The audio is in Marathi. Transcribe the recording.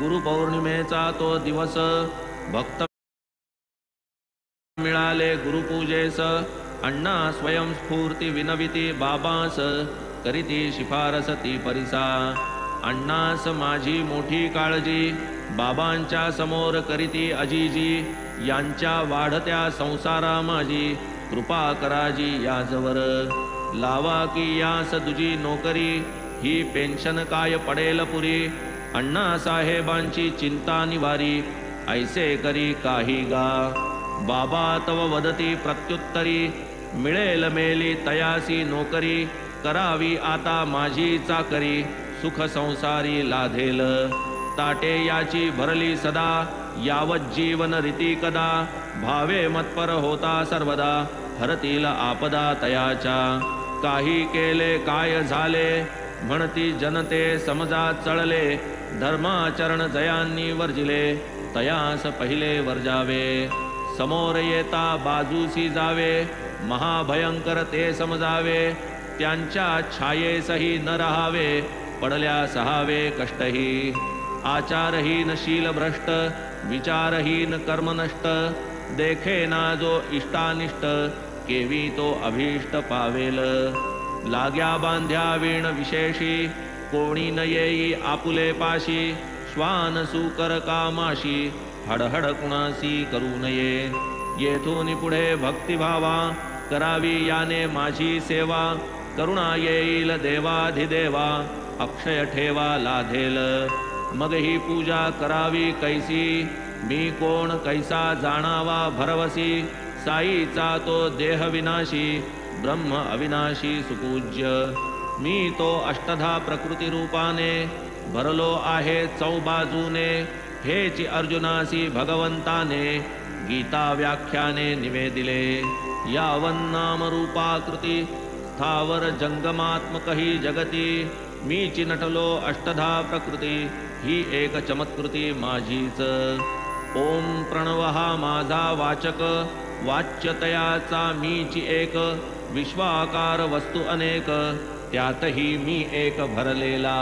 गुरुपौर्णिमेचा तो दिवस भक्त मिळाले गुरुपूजेस अण्णा स्वयंस्फूर्ती विनविती बाबास करीती शिफारस ती परिसा अण्णास माझी मोठी काळजी बाबांच्या समोर करीती अजीजी यांच्या वाढत्या संसारा माझी कृपा कराजी याजवर लावा की यास तुझी नोकरी ही पेन्शन काय पडेल पुरी अण्णा साहेबांची चिंता निवारी ऐसे करी काही गा बाबा तव वदती प्रत्युत्तरी मिळेल मेली तयासी नोकरी करावी आता माझी चाकरी सुख संसारी लाधेल ताटे याची भरली सदा यावत जीवन रीती कदा भावे मतपर होता सर्वदा हरतील आपदा तयाच्या काही केले काय झाले म्हणती जनते समजा चळले धर्माचरण जयांनी वर्जिले तयास पहिले वर्जावे समोर येता बाजूसी जावे महाभयंकर ते समजावे त्यांच्या छायेसही न राहावे पडल्या सहावे कष्टही आचारहीन शील भ्रष्ट विचारहीन कर्मनष्ट देखे ना जो इष्टानिष्ट केवी तो अभीष्ट पावेल लाग्या बांध्या वीण विशेषी कोणी न येई आपुले पाशी श्वान सुकर कामाशी हडहड कुणासी करू नये येथून पुढे भक्तिभावा करावी याने माझी सेवा करुणा येईल देवाधिदेवा अक्षय ठेवा लाधेल मग ही पूजा करावी कैसी मी कोण कैसा जाणावा भरवसी साईचा तो देह विनाशी ब्रह्म अविनाशी सुपूज्य मी तो अष्टधा प्रकृती रूपाने भरलो आहे चौबाजूने हेची अर्जुनासी भगवंताने गीता व्याख्याने निवेदिले यावन्नाम रूपाकृती स्थावर जंगमात्मक ही जगती मीची नटलो अष्टधा प्रकृती ही एक चमत्कृती माझीच ओम प्रणव हा माझा वाचक वाच्यतयाचा मीची एक विश्वाकार वस्तू अनेक त्यातही मी एक भरलेला